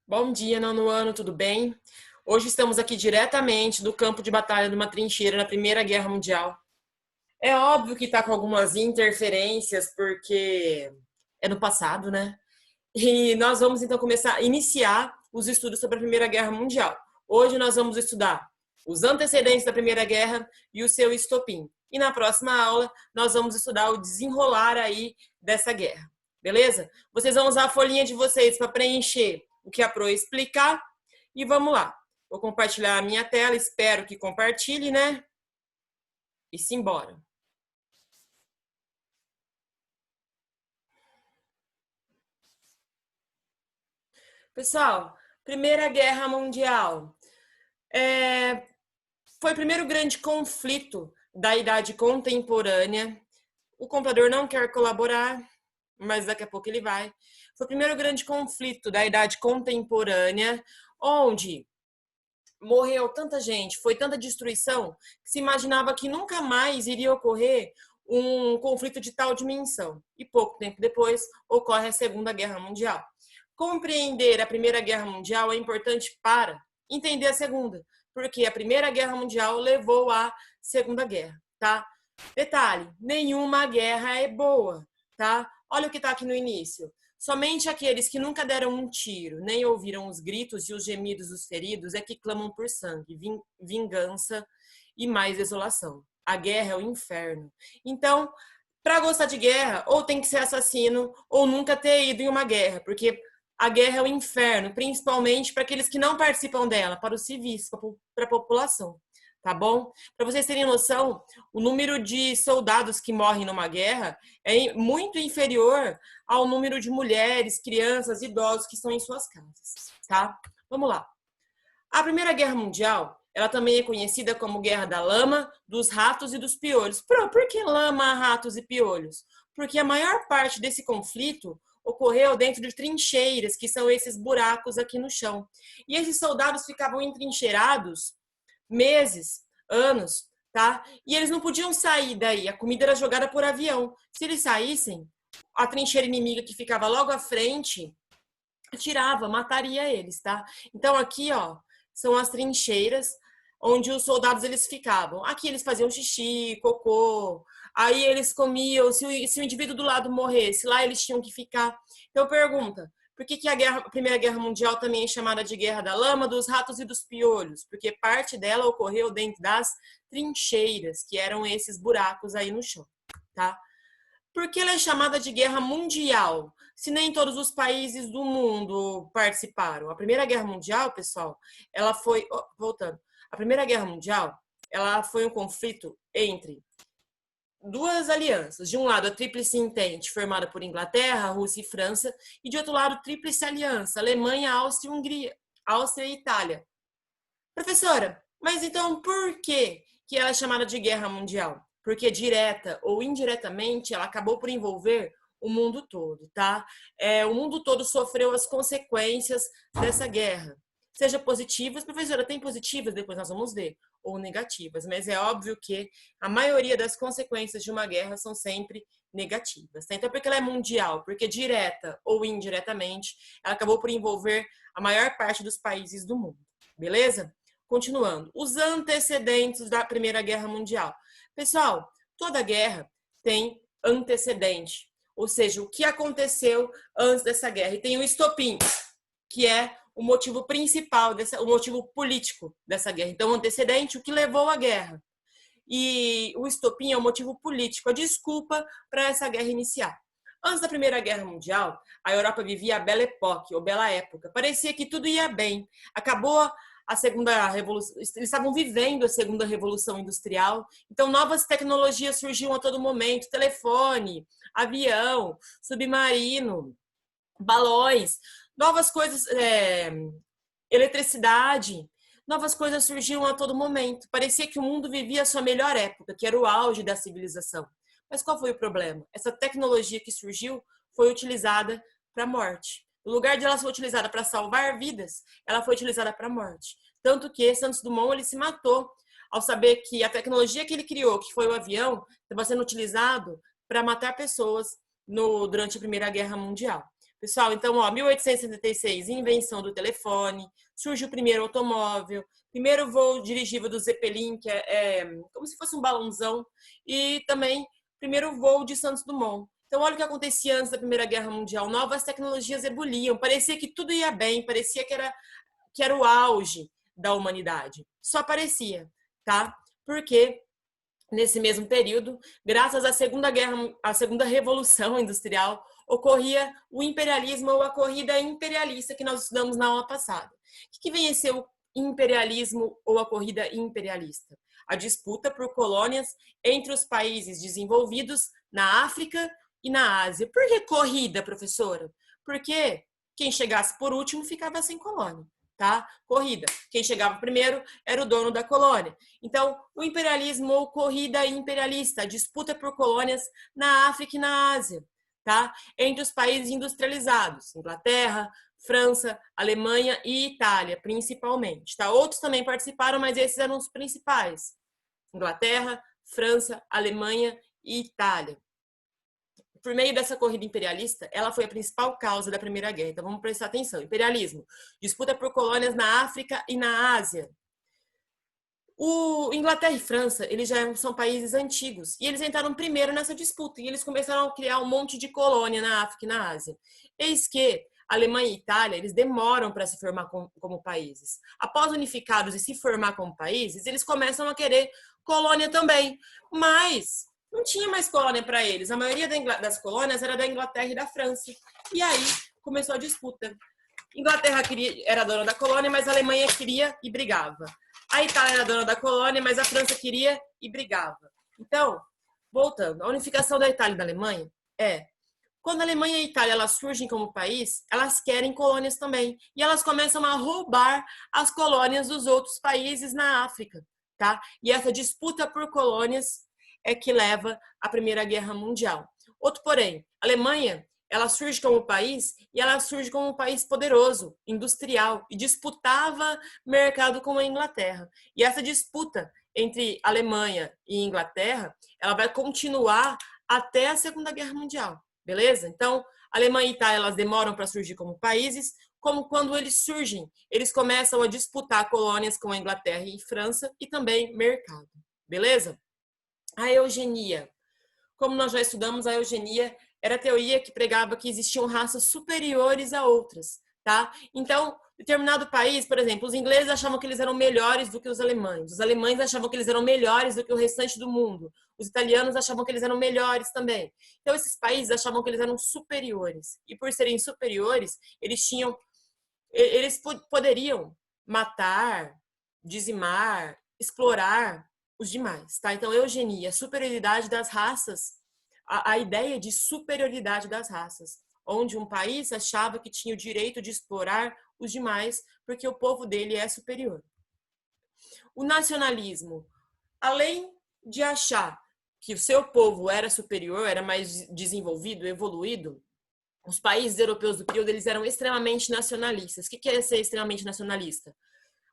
Bom dia, nono ano, tudo bem? Hoje estamos aqui diretamente do campo de batalha de uma trincheira na Primeira Guerra Mundial. É óbvio que está com algumas interferências, porque é no passado, né? E nós vamos então iniciar os estudos sobre a Primeira Guerra Mundial. Hoje nós vamos estudar os antecedentes da Primeira Guerra e o seu estopim. E na próxima aula nós vamos estudar o desenrolar aí dessa guerra. Beleza? Vocês vão usar a folhinha de vocês para preencher o que a Pro explicar e vamos lá. Vou compartilhar a minha tela, espero que compartilhe, né? E simbora. Pessoal, Primeira Guerra Mundial. Foi o primeiro grande conflito da Idade Contemporânea. O computador não quer colaborar, mas daqui a pouco ele vai. Foi o primeiro grande conflito da Idade Contemporânea, onde morreu tanta gente, foi tanta destruição, que se imaginava que nunca mais iria ocorrer um conflito de tal dimensão. E pouco tempo depois ocorre a Segunda Guerra Mundial. Compreender a Primeira Guerra Mundial é importante para entender a Segunda, porque a Primeira Guerra Mundial levou à Segunda Guerra, tá? Detalhe, nenhuma guerra é boa, tá? Olha o que está aqui no início. Somente aqueles que nunca deram um tiro, nem ouviram os gritos e os gemidos dos feridos é que clamam por sangue, vingança e mais desolação. A guerra é o inferno. Então, para gostar de guerra, ou tem que ser assassino, ou nunca ter ido em uma guerra, porque a guerra é o inferno, principalmente para aqueles que não participam dela, para os civis, para a população. Tá bom? Para vocês terem noção, o número de soldados que morrem numa guerra é muito inferior ao número de mulheres, crianças, idosos que estão em suas casas, tá? Vamos lá. A Primeira Guerra Mundial, ela também é conhecida como Guerra da Lama, dos Ratos e dos Piolhos. Por que lama, ratos e piolhos? Porque a maior parte desse conflito ocorreu dentro de trincheiras, que são esses buracos aqui no chão. E esses soldados ficavam entrincheirados meses, anos, tá? E eles não podiam sair daí, a comida era jogada por avião. Se eles saíssem, a trincheira inimiga que ficava logo à frente atirava, mataria eles, tá? Então aqui, ó, são as trincheiras onde os soldados eles ficavam. Aqui eles faziam xixi, cocô, aí eles comiam, se o indivíduo do lado morresse, lá eles tinham que ficar. Então pergunta, por que a Primeira Guerra Mundial também é chamada de Guerra da Lama, dos Ratos e dos Piolhos? Porque parte dela ocorreu dentro das trincheiras, que eram esses buracos aí no chão, tá? Por que ela é chamada de Guerra Mundial? Se nem todos os países do mundo participaram. A Primeira Guerra Mundial, pessoal, ela foi... voltando. A Primeira Guerra Mundial, ela foi um conflito entre duas alianças. De um lado, a Tríplice Entente, formada por Inglaterra, Rússia e França, e de outro lado, a Tríplice Aliança, Alemanha, Áustria e Hungria, Áustria e Itália. Professora, mas então por que ela é chamada de Guerra Mundial? Porque direta ou indiretamente ela acabou por envolver o mundo todo, tá? O mundo todo sofreu as consequências dessa guerra. Seja positivas, professora, tem positivas, depois nós vamos ver, ou negativas, mas é óbvio que a maioria das consequências de uma guerra são sempre negativas, tá? Então, por que ela é mundial? Porque direta ou indiretamente, ela acabou por envolver a maior parte dos países do mundo, beleza? Continuando, os antecedentes da Primeira Guerra Mundial. Pessoal, toda guerra tem antecedente, ou seja, o que aconteceu antes dessa guerra. E tem o estopim, que é o motivo principal, o motivo político dessa guerra. Então, o antecedente, o que levou à guerra. E o estopim é o motivo político, a desculpa para essa guerra iniciar. Antes da Primeira Guerra Mundial, a Europa vivia a Belle Époque, ou Bela Época. Parecia que tudo ia bem. Acabou a segunda revolução, eles estavam vivendo a segunda revolução industrial, então novas tecnologias surgiam a todo momento, telefone, avião, submarino, balões, novas coisas, eletricidade, novas coisas surgiam a todo momento. Parecia que o mundo vivia a sua melhor época, que era o auge da civilização. Mas qual foi o problema? Essa tecnologia que surgiu foi utilizada para a morte. No lugar de ela ser utilizada para salvar vidas, ela foi utilizada para a morte. Tanto que Santos Dumont ele se matou ao saber que a tecnologia que ele criou, que foi o avião, estava sendo utilizado para matar pessoas durante a Primeira Guerra Mundial. Pessoal, então, ó, 1876, invenção do telefone, surge o primeiro automóvel, primeiro voo dirigível do Zeppelin, que é como se fosse um balãozão, e também primeiro voo de Santos Dumont. Então, olha o que acontecia antes da Primeira Guerra Mundial. Novas tecnologias ebuliam, parecia que tudo ia bem, parecia que era o auge da humanidade. Só parecia, tá? Porque nesse mesmo período, graças à Segunda Revolução Industrial, ocorria o imperialismo ou a corrida imperialista que nós estudamos na aula passada. O que vem a ser o imperialismo ou a corrida imperialista? A disputa por colônias entre os países desenvolvidos na África e na Ásia. Por que corrida, professora? Porque quem chegasse por último ficava sem colônia. Tá? Corrida. Quem chegava primeiro era o dono da colônia. Então, o imperialismo ou corrida imperialista, a disputa por colônias na África e na Ásia, tá? Entre os países industrializados, Inglaterra, França, Alemanha e Itália, principalmente, tá? Outros também participaram, mas esses eram os principais. Inglaterra, França, Alemanha e Itália. Por meio dessa corrida imperialista, ela foi a principal causa da Primeira Guerra. Então vamos prestar atenção. Imperialismo, disputa por colônias na África e na Ásia. O Inglaterra e França, eles já são países antigos e eles entraram primeiro nessa disputa e eles começaram a criar um monte de colônia na África e na Ásia. Eis que Alemanha e Itália, eles demoram para se formar como países. Após unificados e se formar como países, eles começam a querer colônia também, mas não tinha mais colônia para eles. A maioria das colônias era da Inglaterra e da França. E aí começou a disputa. Inglaterra era dona da colônia, mas a Alemanha queria e brigava. A Itália era dona da colônia, mas a França queria e brigava. Então, voltando, a unificação da Itália e da Alemanha quando a Alemanha e a Itália elas surgem como país, elas querem colônias também. E elas começam a roubar as colônias dos outros países na África. Tá? E essa disputa por colônias é que leva à Primeira Guerra Mundial. Outro porém, a Alemanha, ela surge como país e ela surge como um país poderoso, industrial, e disputava mercado com a Inglaterra. E essa disputa entre Alemanha e Inglaterra, ela vai continuar até a Segunda Guerra Mundial, beleza? Então, Alemanha e Itália, elas demoram para surgir como países, como quando eles surgem, eles começam a disputar colônias com a Inglaterra e França e também mercado, beleza? A eugenia. Como nós já estudamos, a eugenia era a teoria que pregava que existiam raças superiores a outras, tá? Então, determinado país, por exemplo, os ingleses achavam que eles eram melhores do que os alemães achavam que eles eram melhores do que o restante do mundo, os italianos achavam que eles eram melhores também. Então, esses países achavam que eles eram superiores, e por serem superiores, eles poderiam matar, dizimar, explorar os demais, tá? Então, eugenia, superioridade das raças, a ideia de superioridade das raças, onde um país achava que tinha o direito de explorar os demais porque o povo dele é superior. O nacionalismo, além de achar que o seu povo era superior, era mais desenvolvido, evoluído, os países europeus do período, eles eram extremamente nacionalistas. O que é ser extremamente nacionalista?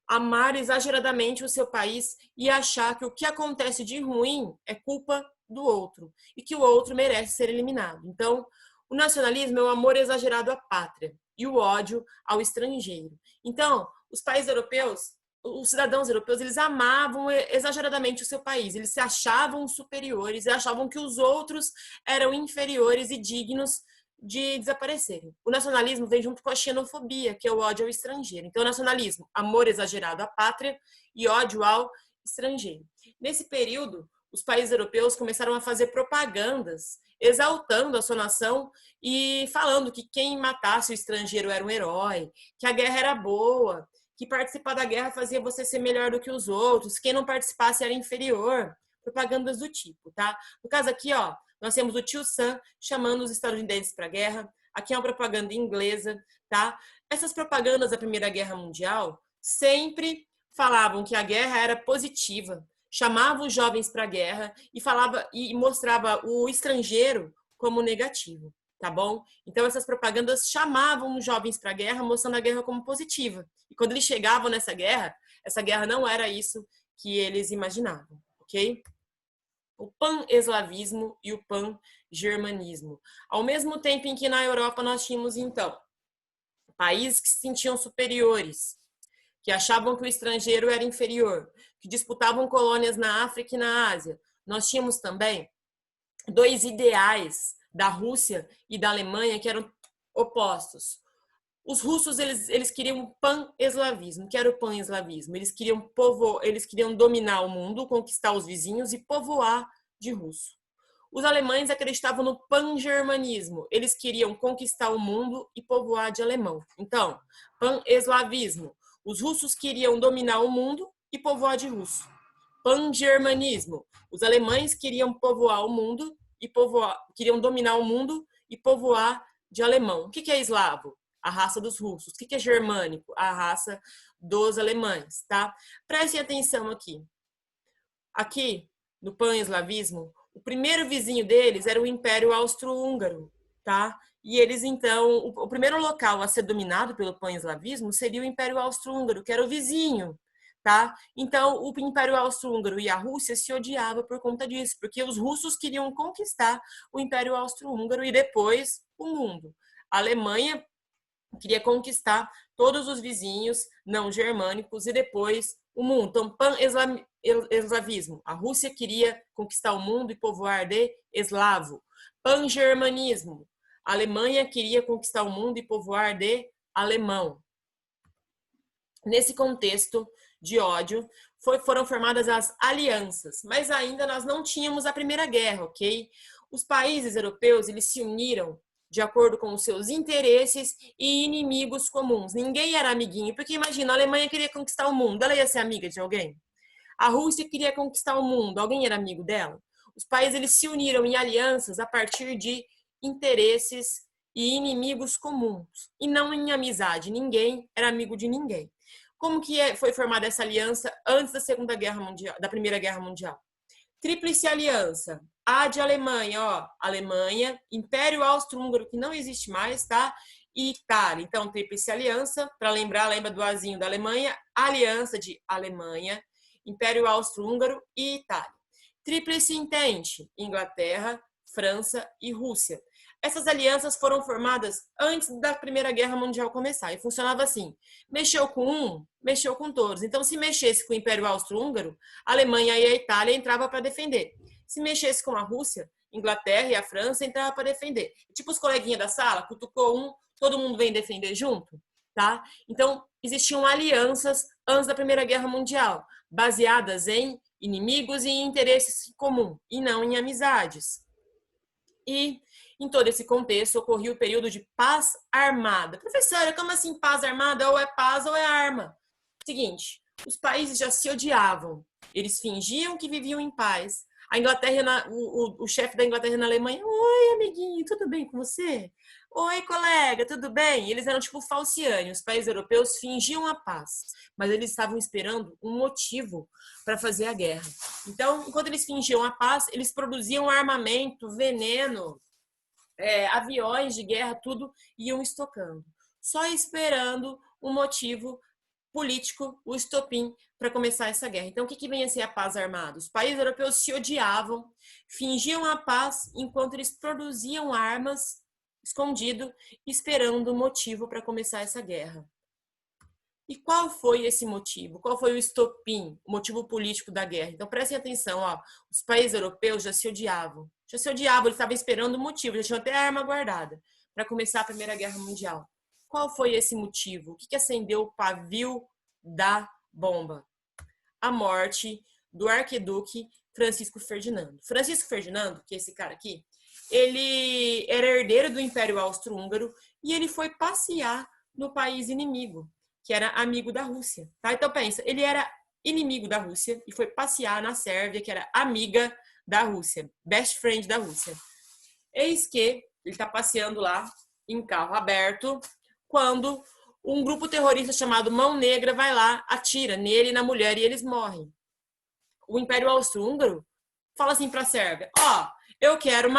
Amar exageradamente o seu país e achar que o que acontece de ruim é culpa do outro e que o outro merece ser eliminado. Então, o nacionalismo é o amor exagerado à pátria e o ódio ao estrangeiro. Então, os países europeus, os cidadãos europeus, eles amavam exageradamente o seu país, eles se achavam superiores e achavam que os outros eram inferiores e dignos de desaparecerem. O nacionalismo vem junto com a xenofobia, que é o ódio ao estrangeiro. Então, nacionalismo, amor exagerado à pátria e ódio ao estrangeiro. Nesse período, os países europeus começaram a fazer propagandas exaltando a sua nação e falando que quem matasse o estrangeiro era um herói, que a guerra era boa, que participar da guerra fazia você ser melhor do que os outros, quem não participasse era inferior. Propagandas do tipo, tá? No caso aqui, ó, nós temos o tio Sam chamando os estadunidenses para a guerra. Aqui é uma propaganda inglesa, tá? Essas propagandas da Primeira Guerra Mundial sempre falavam que a guerra era positiva, chamavam os jovens para a guerra e mostrava o estrangeiro como negativo, tá bom? Então essas propagandas chamavam os jovens para a guerra, mostrando a guerra como positiva. E quando eles chegavam nessa guerra, essa guerra não era isso que eles imaginavam, ok? o pan-eslavismo e o pan-germanismo. Ao mesmo tempo em que na Europa nós tínhamos, então, países que se sentiam superiores, que achavam que o estrangeiro era inferior, que disputavam colônias na África e na Ásia. Nós tínhamos também dois ideais da Rússia e da Alemanha que eram opostos. Os russos, eles queriam o pan-eslavismo. O que era o pan-eslavismo? Eles queriam dominar o mundo, conquistar os vizinhos e povoar de russo. Os alemães acreditavam no pan-germanismo. Eles queriam conquistar o mundo e povoar de alemão. Então, pan-eslavismo. Os russos queriam dominar o mundo e povoar de russo. Pan-germanismo. Os alemães queriam povoar o mundo e queriam dominar o mundo e povoar de alemão. O que é eslavo? A raça dos russos. O que é germânico? A raça dos alemães, tá? Prestem atenção aqui. Aqui, no pan-eslavismo, o primeiro vizinho deles era o Império Austro-Húngaro, tá? E eles, então, o primeiro local a ser dominado pelo pan-eslavismo seria o Império Austro-Húngaro, que era o vizinho, tá? Então, o Império Austro-Húngaro e a Rússia se odiavam por conta disso, porque os russos queriam conquistar o Império Austro-Húngaro e depois o mundo. A Alemanha queria conquistar todos os vizinhos não germânicos e depois o mundo. Então, pan-eslavismo. A Rússia queria conquistar o mundo e povoar de eslavo. Pan-germanismo. A Alemanha queria conquistar o mundo e povoar de alemão. Nesse contexto de ódio, foram formadas as alianças, mas ainda nós não tínhamos a Primeira Guerra, ok? Os países europeus, eles se uniram de acordo com os seus interesses e inimigos comuns. Ninguém era amiguinho, porque imagina, a Alemanha queria conquistar o mundo, ela ia ser amiga de alguém? A Rússia queria conquistar o mundo, alguém era amigo dela? Os países, eles se uniram em alianças a partir de interesses e inimigos comuns, e não em amizade. Ninguém era amigo de ninguém. Como que foi formada essa aliança antes da Segunda Guerra Mundial, da Primeira Guerra Mundial? Tríplice aliança. A de Alemanha, ó, Alemanha, Império Austro-Húngaro, que não existe mais, tá? E Itália. Então, tríplice aliança, para lembra do azinho da Alemanha, aliança de Alemanha, Império Austro-Húngaro e Itália. Tríplice entente, Inglaterra, França e Rússia. Essas alianças foram formadas antes da Primeira Guerra Mundial começar. E funcionava assim. Mexeu com um, mexeu com todos. Então, se mexesse com o Império Austro-Húngaro, a Alemanha e a Itália entravam para defender. Se mexesse com a Rússia, Inglaterra e a França entravam para defender. Tipo os coleguinhas da sala, cutucou um, todo mundo vem defender junto, tá? Então, existiam alianças antes da Primeira Guerra Mundial, baseadas em inimigos e interesses comuns, e não em amizades. E, em todo esse contexto, ocorreu o período de paz armada. Professora, como assim paz armada? Ou é paz ou é arma. Seguinte, os países já se odiavam. Eles fingiam que viviam em paz. A Inglaterra, o chefe da Inglaterra na Alemanha, oi, amiguinho, tudo bem com você? Oi, colega, tudo bem? Eles eram tipo falciane. Os países europeus fingiam a paz, mas eles estavam esperando um motivo para fazer a guerra. Então, enquanto eles fingiam a paz, eles produziam armamento, veneno, aviões de guerra, tudo iam estocando. Só esperando um motivo político, o estopim, para começar essa guerra. Então, o que vem a ser a paz armada? Os países europeus se odiavam, fingiam a paz enquanto eles produziam armas escondido, esperando um motivo para começar essa guerra. E qual foi esse motivo? Qual foi o estopim, o motivo político da guerra? Então, prestem atenção, ó, os países europeus já se odiavam. Já se odiavam, eles estavam esperando o motivo, já tinham até a arma guardada para começar a Primeira Guerra Mundial. Qual foi esse motivo? O que acendeu o pavio da bomba? A morte do arquiduque Francisco Ferdinando. Francisco Ferdinando, que é esse cara aqui, ele era herdeiro do Império Austro-Húngaro e ele foi passear no país inimigo, que era amigo da Rússia. Tá? Então pensa, ele era inimigo da Rússia e foi passear na Sérvia, que era amiga da Rússia, best friend da Rússia. Eis que ele está passeando lá em carro aberto, quando um grupo terrorista chamado Mão Negra vai lá, atira nele e na mulher e eles morrem. O Império Austro-Húngaro fala assim para a Sérvia, eu quero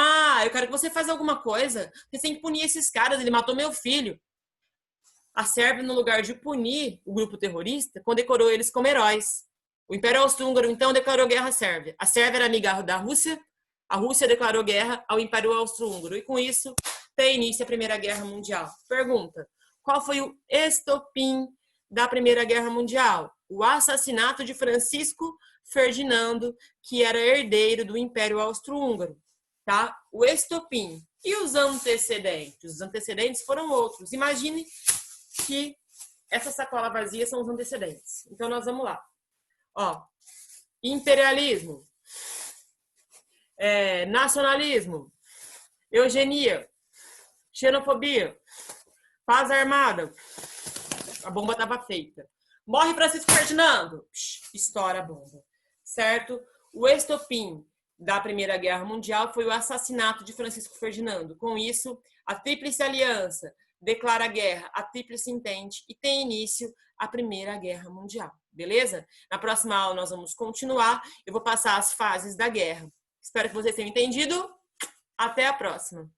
que você faça alguma coisa, você tem que punir esses caras, ele matou meu filho. A Sérvia, no lugar de punir o grupo terrorista, condecorou eles como heróis. O Império Austro-Húngaro, então, declarou guerra à Sérvia. A Sérvia era amiga da Rússia, a Rússia declarou guerra ao Império Austro-Húngaro. E com isso, tem início a Primeira Guerra Mundial. Pergunta: qual foi o estopim da Primeira Guerra Mundial? O assassinato de Francisco Ferdinando, que era herdeiro do Império Austro-Húngaro. Tá? O estopim. E os antecedentes? Os antecedentes foram outros. Imagine que essa sacola vazia são os antecedentes. Então, nós vamos lá. Ó, imperialismo, nacionalismo, eugenia, xenofobia, paz armada. A bomba estava feita. Morre Francisco Ferdinando. Estoura a bomba. Certo? O estopim da Primeira Guerra Mundial foi o assassinato de Francisco Ferdinando. Com isso, a Tríplice Aliança declara guerra à Tríplice Entente e tem início a Primeira Guerra Mundial. Beleza? Na próxima aula nós vamos continuar. Eu vou passar as fases da guerra. Espero que vocês tenham entendido. Até a próxima.